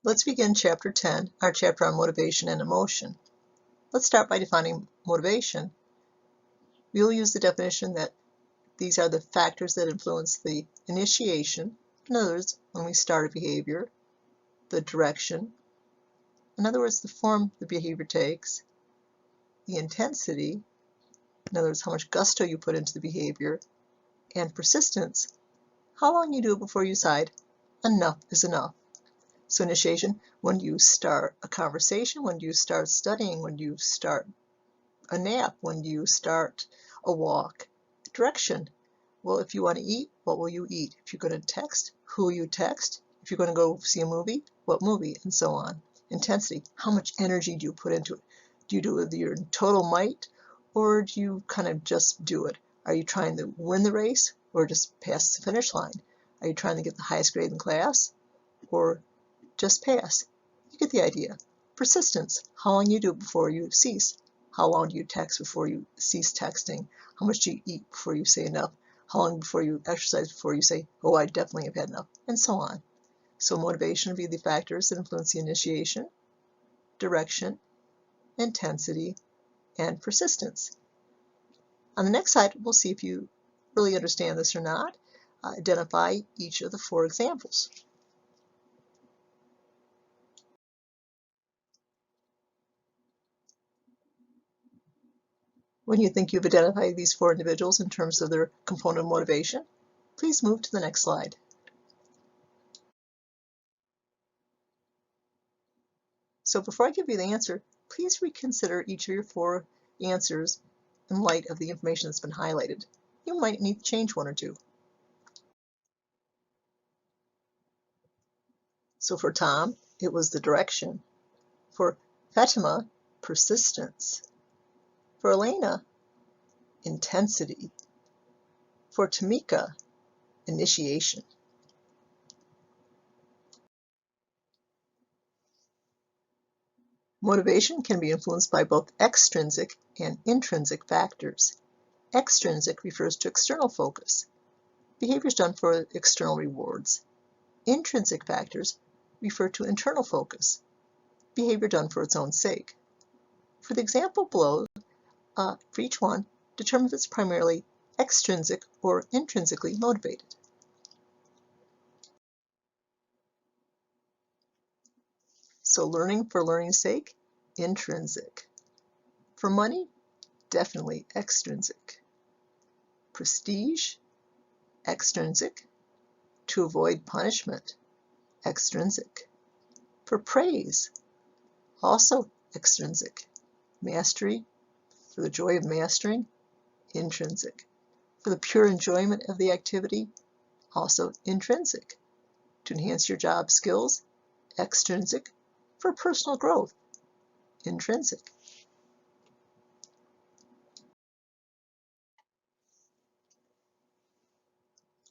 Let's begin Chapter 10, our chapter on motivation and emotion. Let's start by defining motivation. We will use the definition that these are the factors that influence the initiation, in other words, when we start a behavior, the direction, in other words, the form the behavior takes, the intensity, in other words, how much gusto you put into the behavior, and persistence, how long you do it before you decide enough is enough. So initiation, when do you start a conversation? When do you start studying? When do you start a nap? When do you start a walk? Direction, well, if you want to eat, what will you eat? If you're going to text, who will you text? If you're going to go see a movie, what movie? And so on. Intensity, how much energy do you put into it? Do you do it with your total might, or do you kind of just do it? Are you trying to win the race, or just pass the finish line? Are you trying to get the highest grade in class, or just pass? You get the idea. Persistence, how long you do it before you cease? How long do you text before you cease texting? How much do you eat before you say enough? How long before you exercise before you say, oh, I definitely have had enough, and so on. So motivation would be the factors that influence the initiation, direction, intensity, and persistence. On the next slide, we'll see if you really understand this or not. Identify each of the four examples. When you think you've identified these four individuals in terms of their component of motivation, please move to the next slide. So before I give you the answer, please reconsider each of your four answers in light of the information that's been highlighted. You might need to change one or two. So for Tom, it was the direction. For Fatima, persistence. For Elena, intensity. For Tamika, initiation. Motivation can be influenced by both extrinsic and intrinsic factors. Extrinsic refers to external focus, behaviors done for external rewards. Intrinsic factors refer to internal focus, behavior done for its own sake. For the example below, for each one, determine if it's primarily extrinsic or intrinsically motivated. So learning for learning's sake, intrinsic. For money, definitely extrinsic. Prestige, extrinsic. To avoid punishment, extrinsic. For praise, also extrinsic. Mastery, for the joy of mastering, intrinsic. For the pure enjoyment of the activity, also intrinsic. To enhance your job skills, extrinsic. For personal growth, intrinsic.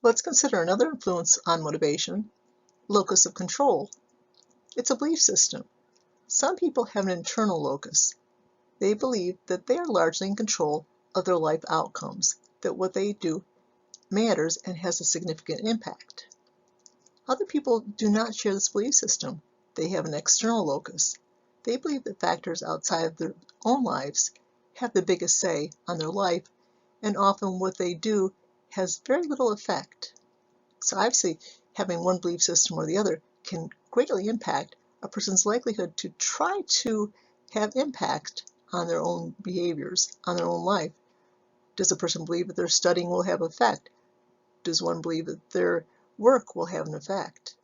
Let's consider another influence on motivation, locus of control. It's a belief system. Some people have an internal locus. They believe that they are largely in control of their life outcomes, that what they do matters and has a significant impact. Other people do not share this belief system. They have an external locus. They believe that factors outside of their own lives have the biggest say on their life, and often what they do has very little effect. So obviously, having one belief system or the other can greatly impact a person's likelihood to try to have impact on their own behaviors, on their own life. Does a person believe that their studying will have effect? Does one believe that their work will have an effect?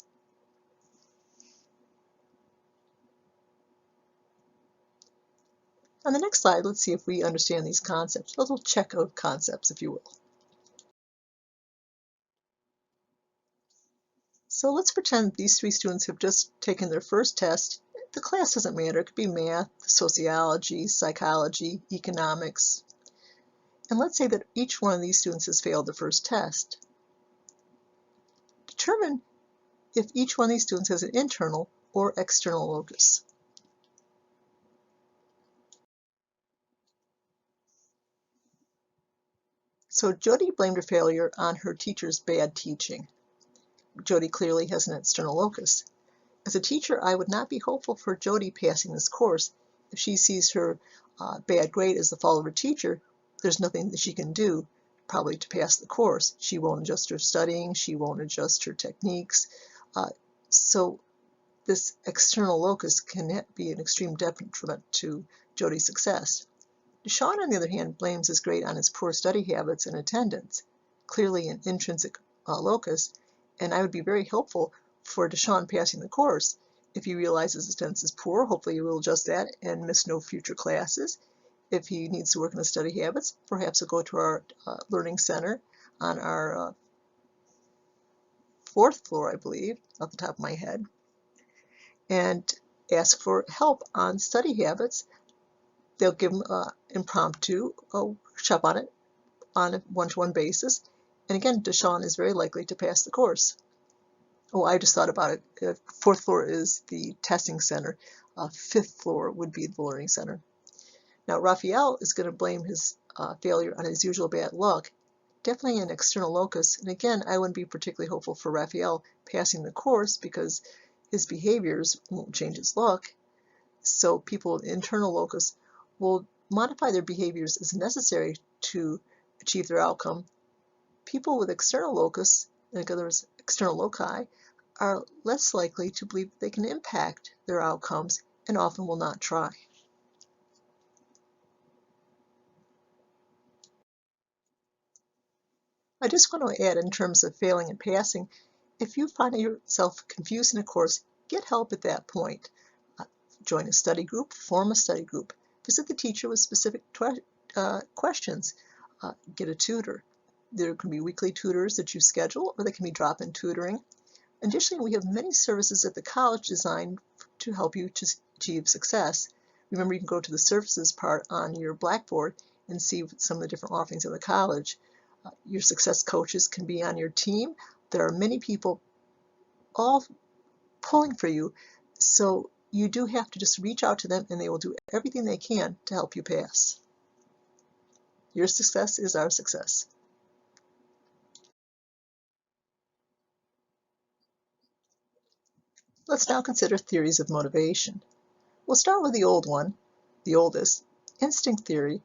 On the next slide, let's see if we understand these concepts. A little check of concepts, if you will. So let's pretend these three students have just taken their first test. The class doesn't matter. It could be math, sociology, psychology, economics. And let's say that each one of these students has failed the first test. Determine if each one of these students has an internal or external locus. So Jody blamed her failure on her teacher's bad teaching. Jody clearly has an external locus. As a teacher, I would not be hopeful for Jody passing this course. If she sees her bad grade as the fault of her teacher, there's nothing that she can do probably to pass the course. She won't adjust her studying, she won't adjust her techniques. So this external locus can be an extreme detriment to Jody's success. Deshawn, on the other hand, blames his grade on his poor study habits and attendance, clearly an intrinsic locus, and I would be very helpful for Deshawn passing the course. If he realizes his attendance is poor, hopefully he will adjust that and miss no future classes. If he needs to work on his study habits, perhaps he'll go to our learning center on our 4th floor, I believe, off the top of my head, and ask for help on study habits. They'll give him impromptu workshop on it on a one-to-one basis. And again, Deshawn is very likely to pass the course. Oh, I just thought about it. 4th floor is the testing center. 5th floor would be the learning center. Now, Raphael is going to blame his failure on his usual bad luck. Definitely an external locus. And again, I wouldn't be particularly hopeful for Raphael passing the course because his behaviors won't change his luck. So people with internal locus will modify their behaviors as necessary to achieve their outcome. People with external locus, in other words, external loci, are less likely to believe they can impact their outcomes and often will not try. I just want to add in terms of failing and passing, if you find yourself confused in a course, get help at that point. Join a study group, form a study group, visit the teacher with specific questions, get a tutor. There can be weekly tutors that you schedule, or they can be drop-in tutoring. Additionally, we have many services at the college designed to help you to achieve success. Remember, you can go to the services part on your Blackboard and see some of the different offerings of the college. Your success coaches can be on your team. There are many people all pulling for you, so you do have to just reach out to them and they will do everything they can to help you pass. Your success is our success. Let's now consider theories of motivation. We'll start with the old one, the oldest. Instinct theory.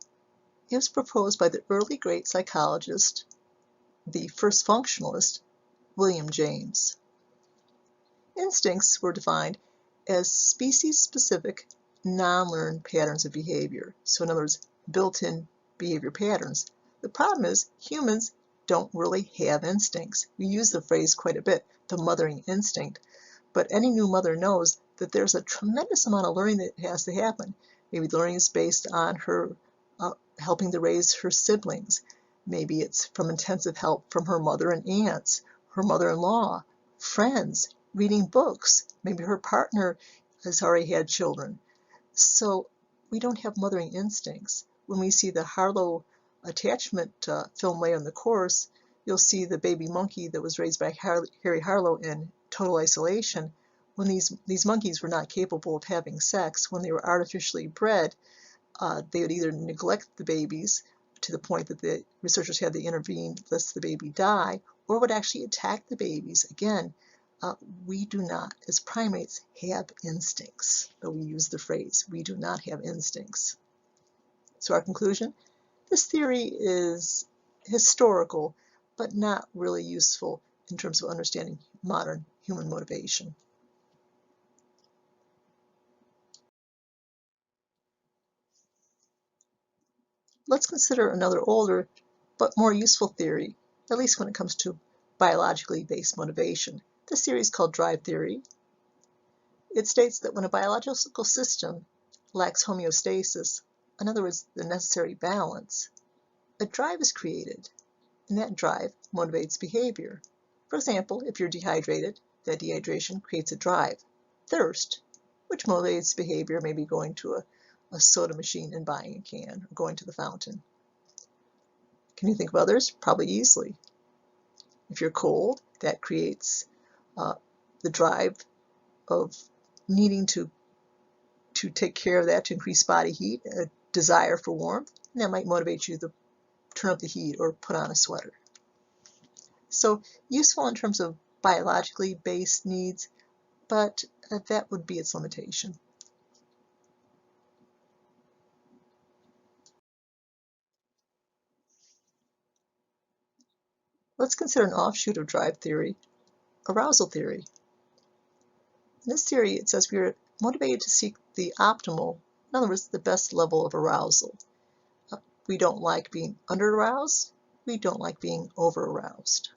It was proposed by the early great psychologist, the first functionalist, William James. Instincts were defined as species-specific, non-learned patterns of behavior. So in other words, built-in behavior patterns. The problem is humans don't really have instincts. We use the phrase quite a bit, the mothering instinct. But any new mother knows that there's a tremendous amount of learning that has to happen. Maybe the learning is based on her helping to raise her siblings. Maybe it's from intensive help from her mother and aunts, her mother-in-law, friends, reading books. Maybe her partner has already had children. So we don't have mothering instincts. When we see the Harlow attachment film later in the course, you'll see the baby monkey that was raised by Harry Harlow in total isolation. When these monkeys were not capable of having sex, when they were artificially bred, they would either neglect the babies to the point that the researchers had to intervene lest the baby die, or would actually attack the babies. Again, we do not, as primates, have instincts, though we use the phrase, we do not have instincts. So our conclusion, this theory is historical, but not really useful in terms of understanding modern human motivation. Let's consider another older but more useful theory, at least when it comes to biologically based motivation. This theory is called drive theory. It states that when a biological system lacks homeostasis, in other words, the necessary balance, a drive is created, and that drive motivates behavior. For example, if you're dehydrated, that dehydration creates a drive. Thirst, which motivates behavior, maybe going to a soda machine and buying a can, or going to the fountain. Can you think of others? Probably easily. If you're cold, that creates the drive of needing to take care of that, to increase body heat, a desire for warmth, and that might motivate you to turn up the heat or put on a sweater. So useful in terms of biologically based needs, but that would be its limitation. Let's consider an offshoot of drive theory, arousal theory. In this theory, it says we are motivated to seek the optimal, in other words, the best level of arousal. We don't like being under-aroused. We don't like being over-aroused.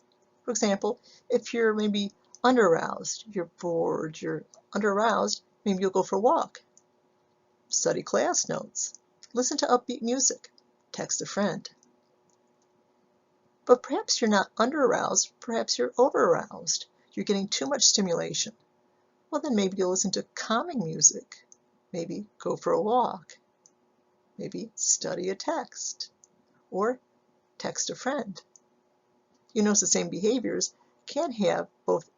For example, if you're maybe under-aroused, you're bored, you're under-aroused, maybe you'll go for a walk, study class notes, listen to upbeat music, text a friend. But perhaps you're not under-aroused, perhaps you're over-aroused. You're getting too much stimulation. Well, then maybe you'll listen to calming music, maybe go for a walk, maybe study a text, or text a friend. You notice the same behaviors can have both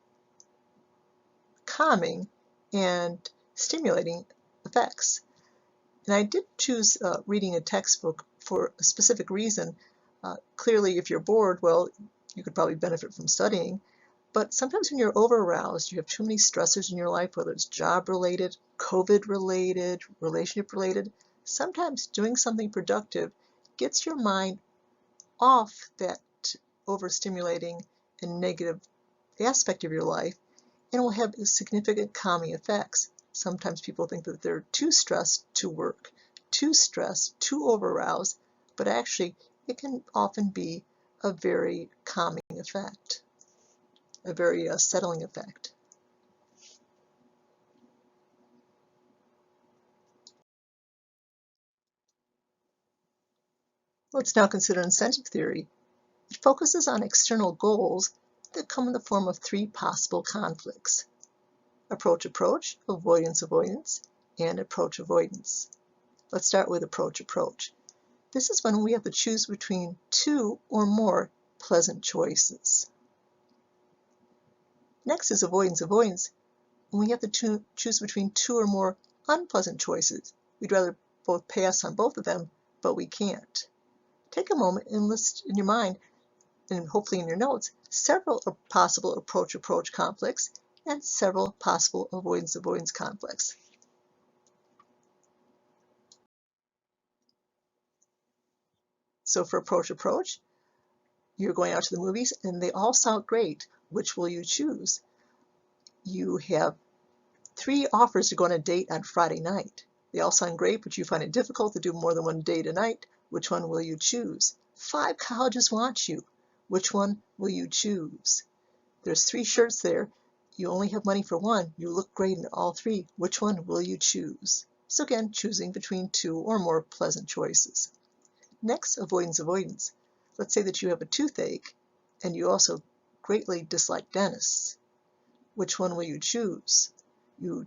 calming and stimulating effects. And I did choose reading a textbook for a specific reason. Clearly, if you're bored, well, you could probably benefit from studying. But sometimes when you're over-aroused, you have too many stressors in your life, whether it's job-related, COVID-related, relationship-related. Sometimes doing something productive gets your mind off that overstimulating and negative aspect of your life and will have significant calming effects. Sometimes people think that they're too stressed to work, too stressed, too over-aroused, but actually it can often be a very calming effect, a very settling effect. Let's now consider incentive theory. It focuses on external goals that come in the form of three possible conflicts: approach, avoidance, and approach-avoidance. Let's start with approach. This is when we have to choose between two or more pleasant choices. Next is avoidance, when we have to choose between two or more unpleasant choices. We'd rather both pass on both of them, but we can't. Take a moment and list in your mind, and hopefully in your notes, several possible approach conflicts and several possible avoidance conflicts. So for approach, you're going out to the movies and they all sound great. Which will you choose? You have 3 offers to go on a date on Friday night. They all sound great, but you find it difficult to do more than one date a night. Which one will you choose? 5 colleges want you. Which one will you choose? There's 3 shirts there. You only have money for one. You look great in all 3. Which one will you choose? So again, choosing between 2 or more pleasant choices. Next, avoidance. Let's say that you have a toothache and you also greatly dislike dentists. Which one will you choose? You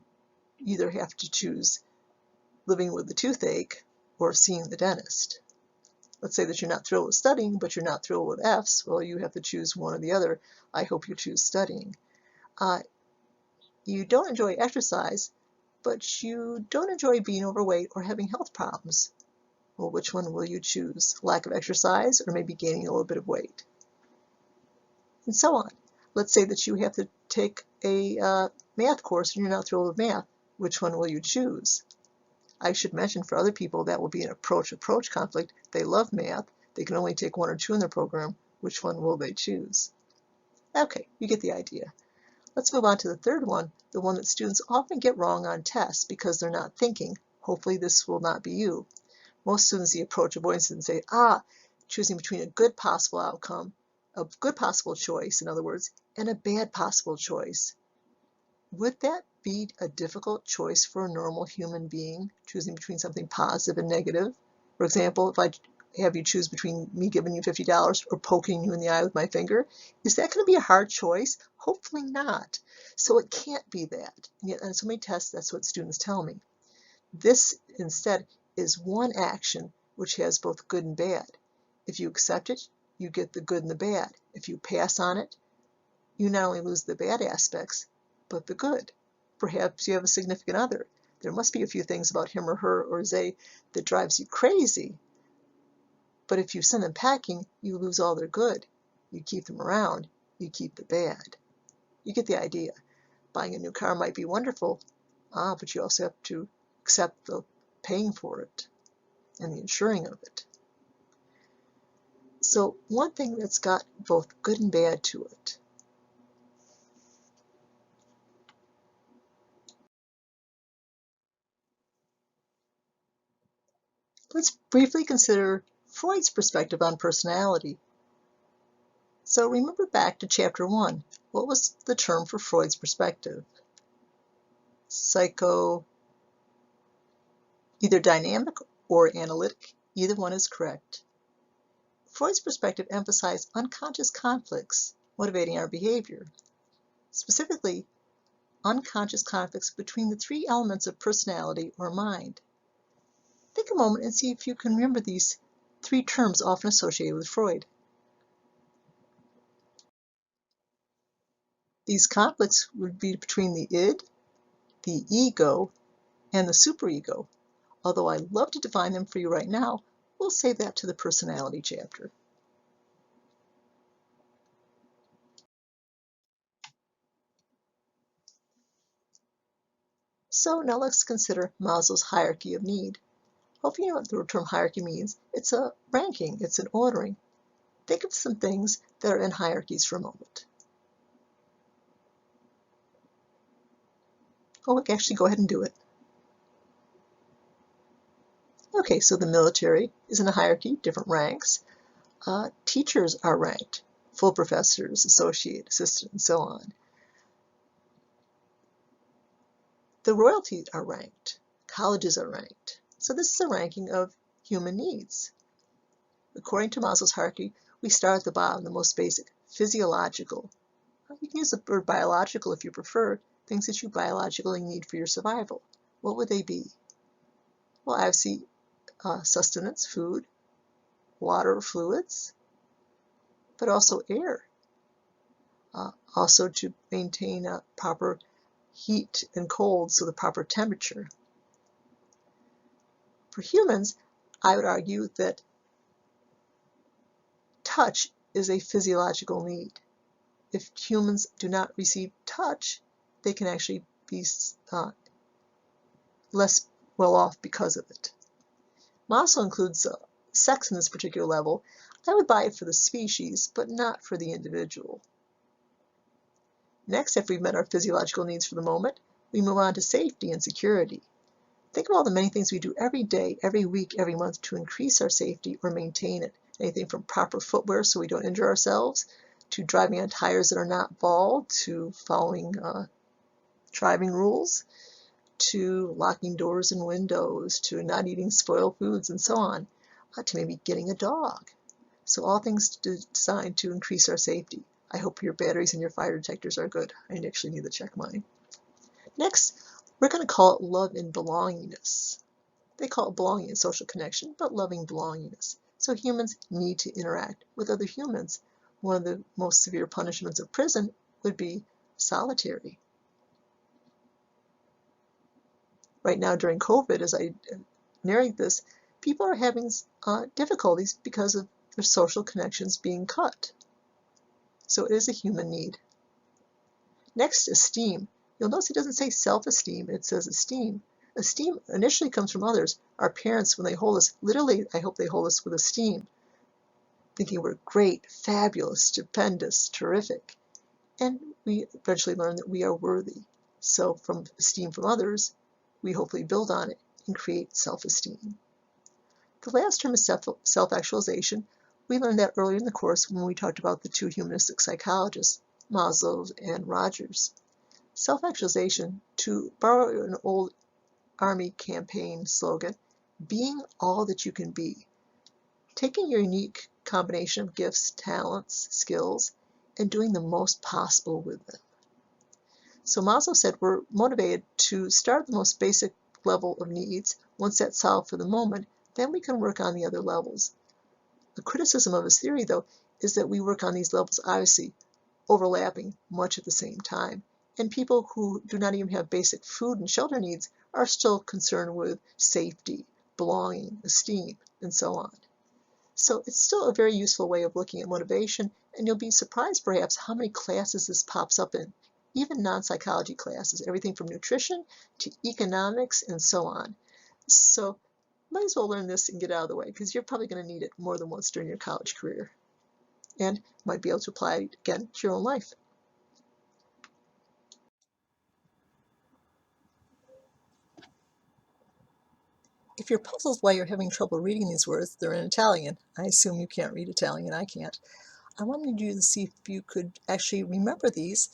either have to choose living with the toothache or seeing the dentist. Let's say that you're not thrilled with studying, but you're not thrilled with F's. Well, you have to choose one or the other. I hope you choose studying. You don't enjoy exercise, but you don't enjoy being overweight or having health problems. Well, which one will you choose? Lack of exercise or maybe gaining a little bit of weight? And so on. Let's say that you have to take a math course and you're not thrilled with math. Which one will you choose? I should mention for other people that will be an approach conflict. They love math. They can only take 1 or 2 in their program. Which one will they choose? Okay, you get the idea. Let's move on to the third one, the one that students often get wrong on tests because they're not thinking. Hopefully this will not be you. Most students see approach avoidance and say, choosing between a good possible outcome, a good possible choice, in other words, and a bad possible choice. Would that be a difficult choice for a normal human being, choosing between something positive and negative? For example, if I have you choose between me giving you $50 or poking you in the eye with my finger, is that going to be a hard choice? Hopefully not. So it can't be that. And yet on so many tests, that's what students tell me. This instead is one action which has both good and bad. If you accept it, you get the good and the bad. If you pass on it, you not only lose the bad aspects, but the good. Perhaps you have a significant other. There must be a few things about him or her or they that drives you crazy. But if you send them packing, you lose all their good. You keep them around, you keep the bad. You get the idea. Buying a new car might be wonderful, but you also have to accept the paying for it and the insuring of it. So one thing that's got both good and bad to it. Let's briefly consider Freud's perspective on personality. So remember back to chapter 1. What was the term for Freud's perspective? Either dynamic or analytic. Either one is correct. Freud's perspective emphasized unconscious conflicts motivating our behavior. Specifically, unconscious conflicts between the three elements of personality or mind. Take a moment and see if you can remember these three terms often associated with Freud. These conflicts would be between the id, the ego, and the superego. Although I'd love to define them for you right now, we'll save that to the personality chapter. So now let's consider Maslow's hierarchy of need. Hope you know what the term hierarchy means. It's a ranking, it's an ordering. Think of some things that are in hierarchies for a moment. Oh, actually, go ahead and do it. Okay, so the military is in a hierarchy, different ranks. Teachers are ranked, full professors, associate, assistant, and so on. The royalty are ranked, colleges are ranked. So this is a ranking of human needs. According to Maslow's hierarchy, we start at the bottom, the most basic, physiological. You can use the word biological if you prefer, things that you biologically need for your survival. What would they be? Well, obviously, sustenance, food, water or fluids, but also air. Also to maintain a proper heat and cold, so the proper temperature. For humans, I would argue that touch is a physiological need. If humans do not receive touch, they can actually be less well off because of it. Maslow includes sex in this particular level. I would buy it for the species, but not for the individual. Next, after we've met our physiological needs for the moment, we move on to safety and security. Think of all the many things we do every day, every week, every month to increase our safety or maintain it. Anything from proper footwear so we don't injure ourselves, to driving on tires that are not bald, to following driving rules, to locking doors and windows, to not eating spoiled foods, and so on, to maybe getting a dog. So all things designed to increase our safety. I hope your batteries and your fire detectors are good. I actually need to check mine. Next, we're going to call it love and belongingness. They call it belonging and social connection, but loving belongingness. So humans need to interact with other humans. One of the most severe punishments of prison would be solitary. Right now during COVID, as I narrate this, people are having difficulties because of their social connections being cut. So it is a human need. Next, esteem. You'll notice it doesn't say self-esteem, it says esteem. Esteem initially comes from others. Our parents, when they hold us, literally, I hope they hold us with esteem, thinking we're great, fabulous, stupendous, terrific. And we eventually learn that we are worthy. So from esteem from others, we hopefully build on it and create self-esteem. The last term is self-actualization. We learned that earlier in the course when we talked about the two humanistic psychologists, Maslow and Rogers. Self-actualization, to borrow an old Army campaign slogan, being all that you can be. Taking your unique combination of gifts, talents, skills, and doing the most possible with them. So Maslow said we're motivated to start at the most basic level of needs. Once that's solved for the moment, then we can work on the other levels. The criticism of his theory, though, is that we work on these levels obviously overlapping much at the same time. And people who do not even have basic food and shelter needs are still concerned with safety, belonging, esteem, and so on. So it's still a very useful way of looking at motivation, and you'll be surprised perhaps how many classes this pops up in. even non-psychology classes, everything from nutrition to economics and so on. So might as well learn this and get out of the way because you're probably going to need it more than once during your college career and might be able to apply it again to your own life. If you're puzzled why you're having trouble reading these words, they're in Italian. I assume you can't read Italian, I can't. I wanted you to see if you could actually remember these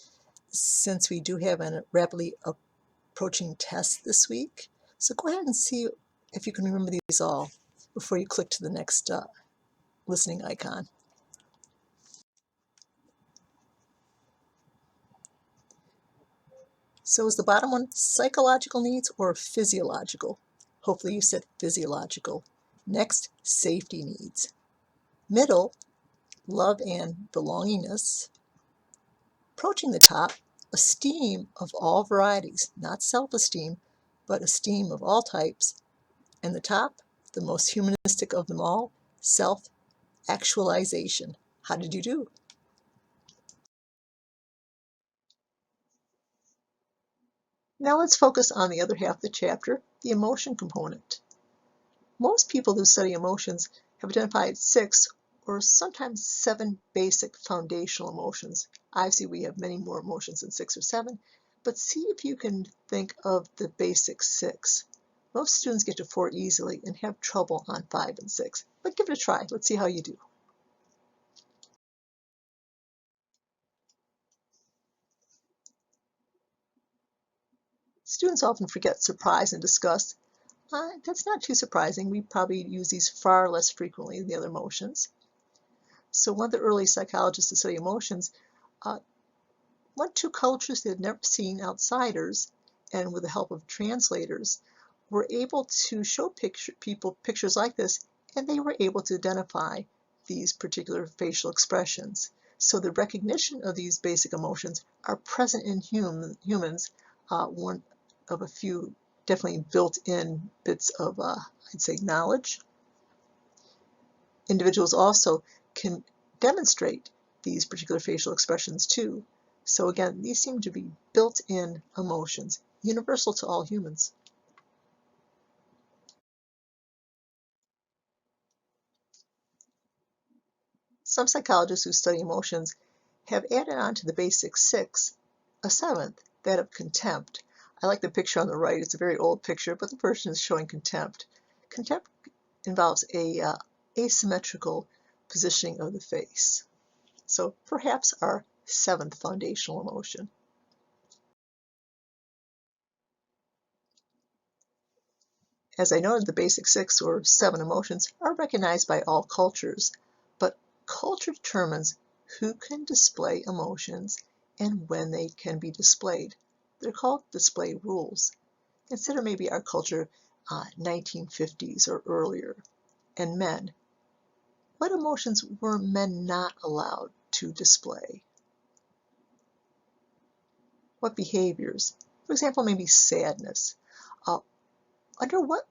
since we do have a rapidly approaching test this week. So go ahead and see if you can remember these all before you click to the next listening icon. So is the bottom one psychological needs or physiological? Hopefully you said physiological. Next, safety needs. Middle, love and belongingness. Approaching the top, esteem of all varieties, not self-esteem, but esteem of all types. And the top, the most humanistic of them all, self-actualization. How did you do? Now let's focus on the other half of the chapter, the emotion component. Most people who study emotions have identified 6 or sometimes 7 basic foundational emotions. Obviously, we have many more emotions than 6 or 7, but see if you can think of the basic 6. Most students get to 4 easily and have trouble on 5 and 6, but give it a try. Let's see how you do. Students often forget surprise and disgust. That's not too surprising. We probably use these far less frequently than the other emotions. So one of the early psychologists to study emotions went to cultures they had never seen, outsiders, and with the help of translators, were able to show people pictures like this, and they were able to identify these particular facial expressions. So the recognition of these basic emotions are present in humans, one of a few definitely built-in bits of, I'd say, knowledge. Individuals also can demonstrate these particular facial expressions too. So again, these seem to be built-in emotions, universal to all humans. Some psychologists who study emotions have added on to the basic 6 a 7th, that of contempt. I like the picture on the right. It's a very old picture, but the person is showing contempt. Contempt involves a asymmetrical positioning of the face. So perhaps our 7th foundational emotion. As I noted, the basic 6 or 7 emotions are recognized by all cultures, but culture determines who can display emotions and when they can be displayed. They're called display rules. Consider maybe our culture 1950s or earlier, and men. What emotions were men not allowed to display? What behaviors? For example, maybe sadness. Under what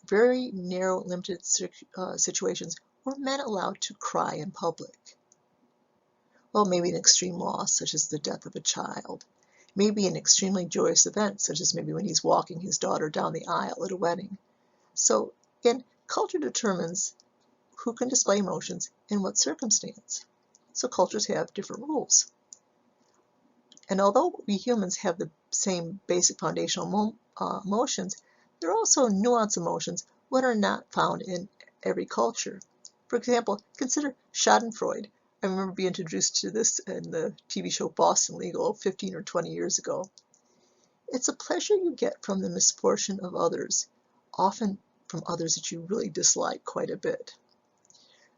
very narrow, limited situations were men allowed to cry in public? Well, maybe an extreme loss, such as the death of a child. Maybe an extremely joyous event, such as maybe when he's walking his daughter down the aisle at a wedding. So, again, culture determines who can display emotions in what circumstance. So cultures have different rules. And although we humans have the same basic foundational emotions, there are also nuanced emotions that are not found in every culture. For example, consider schadenfreude. I remember being introduced to this in the TV show Boston Legal 15 or 20 years ago. It's a pleasure you get from the misfortune of others, often from others that you really dislike quite a bit.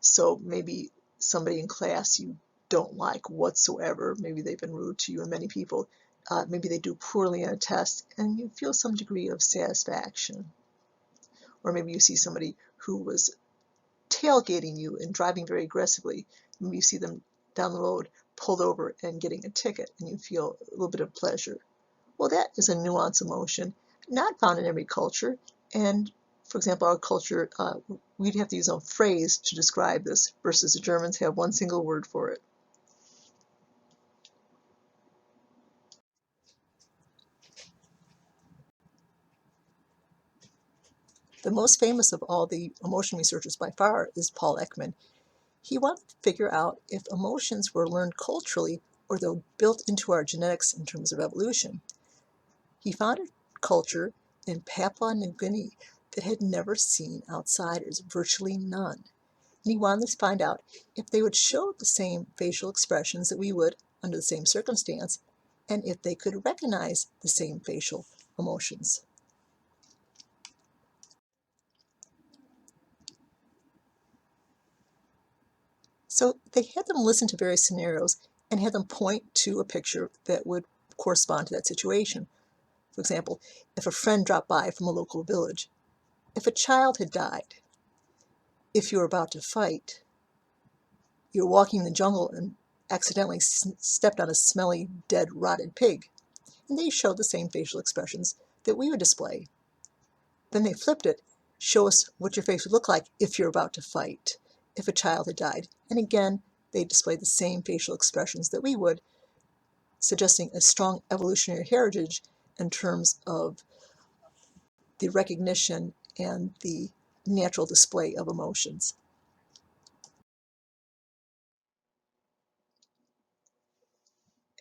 So maybe somebody in class you don't like whatsoever, maybe they've been rude to you and many people, maybe they do poorly on a test and you feel some degree of satisfaction. Or maybe you see somebody who was tailgating you and driving very aggressively, maybe you see them down the road pulled over and getting a ticket and you feel a little bit of pleasure. Well, that is a nuanced emotion, not found in every culture, and for example, our culture, we'd have to use a phrase to describe this, versus the Germans have one single word for it. The most famous of all the emotion researchers by far is Paul Ekman. He wanted to figure out if emotions were learned culturally or they were built into our genetics in terms of evolution. He found a culture in Papua New Guinea that had never seen outsiders, virtually none. And he wanted to find out if they would show the same facial expressions that we would under the same circumstance, and if they could recognize the same facial emotions. So they had them listen to various scenarios and had them point to a picture that would correspond to that situation. For example, if a friend dropped by from a local village, if a child had died, if you were about to fight, you were walking in the jungle and accidentally stepped on a smelly, dead, rotted pig. And they showed the same facial expressions that we would display. Then they flipped it, show us what your face would look like if you're about to fight, if a child had died. And again, they displayed the same facial expressions that we would, suggesting a strong evolutionary heritage in terms of the recognition and the natural display of emotions.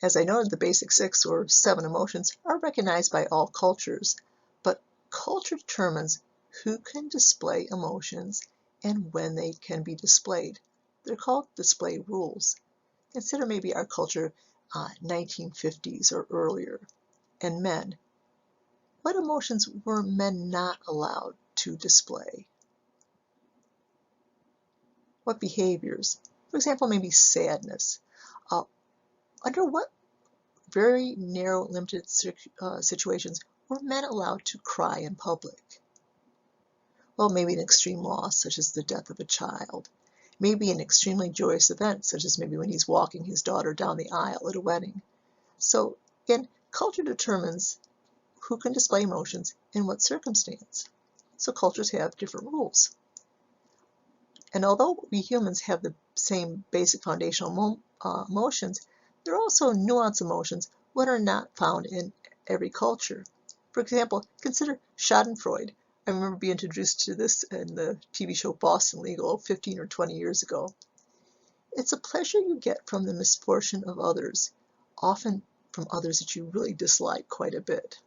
As I noted, the basic 6 or 7 emotions are recognized by all cultures, but culture determines who can display emotions and when they can be displayed. They're called display rules. Consider maybe our culture 1950s or earlier. And men. What emotions were men not allowed to display? What behaviors? For example, maybe sadness. Under what very narrow, limited situations were men allowed to cry in public? Well, maybe an extreme loss, such as the death of a child. Maybe an extremely joyous event, such as maybe when he's walking his daughter down the aisle at a wedding. So, again, culture determines who can display emotions in what circumstance. So cultures have different rules. And although we humans have the same basic foundational emotions, there are also nuanced emotions that are not found in every culture. For example, consider schadenfreude. I remember being introduced to this in the TV show Boston Legal 15 or 20 years ago. It's a pleasure you get from the misfortune of others, often from others that you really dislike quite a bit.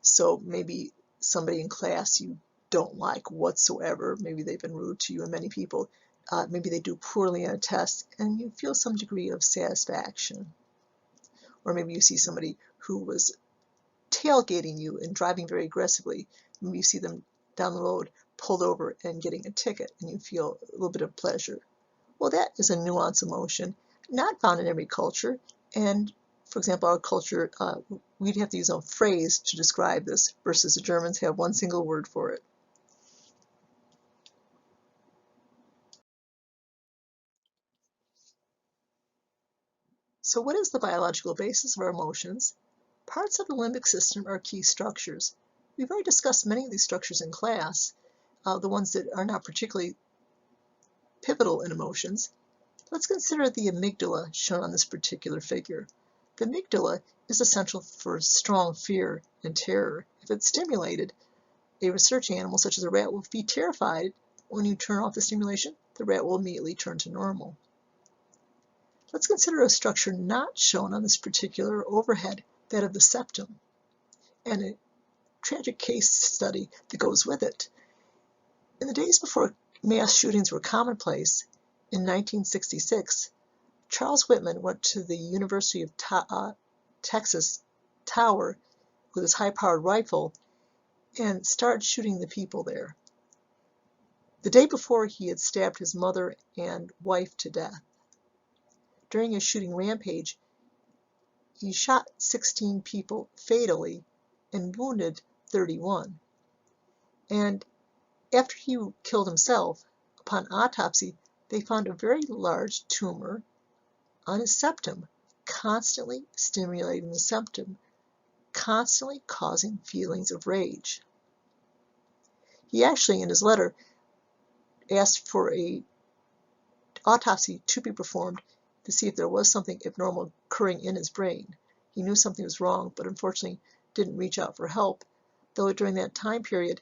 So maybe somebody in class you don't like whatsoever, maybe they've been rude to you and many people, maybe they do poorly on a test and you feel some degree of satisfaction. Or maybe you see somebody who was tailgating you and driving very aggressively, maybe you see them down the road pulled over and getting a ticket and you feel a little bit of pleasure. Well, that is a nuanced emotion, not found in every culture, and for example, our culture, we'd have to use a phrase to describe this versus the Germans have one single word for it. So what is the biological basis of our emotions? Parts of the limbic system are key structures. We've already discussed many of these structures in class, the ones that are not particularly pivotal in emotions. Let's consider the amygdala shown on this particular figure. The amygdala is essential for strong fear and terror. If it's stimulated, a research animal such as a rat will be terrified. When you turn off the stimulation, the rat will immediately turn to normal. Let's consider a structure not shown on this particular overhead, that of the septum, and a tragic case study that goes with it. In the days before mass shootings were commonplace, in 1966, Charles Whitman went to the University of Texas Tower with his high-powered rifle and started shooting the people there. The day before, he had stabbed his mother and wife to death. During his shooting rampage, he shot 16 people fatally and wounded 31. And after he killed himself, upon autopsy, they found a very large tumor on his septum, constantly stimulating the septum, constantly causing feelings of rage. He actually, in his letter, asked for an autopsy to be performed to see if there was something abnormal occurring in his brain. He knew something was wrong, but unfortunately didn't reach out for help, though during that time period,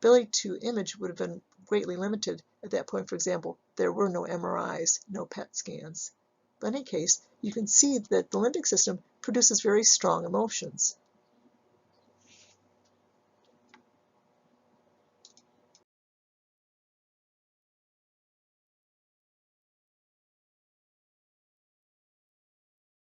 ability to image would have been greatly limited at that point. For example, there were no MRIs, no PET scans. But in any case, you can see that the limbic system produces very strong emotions.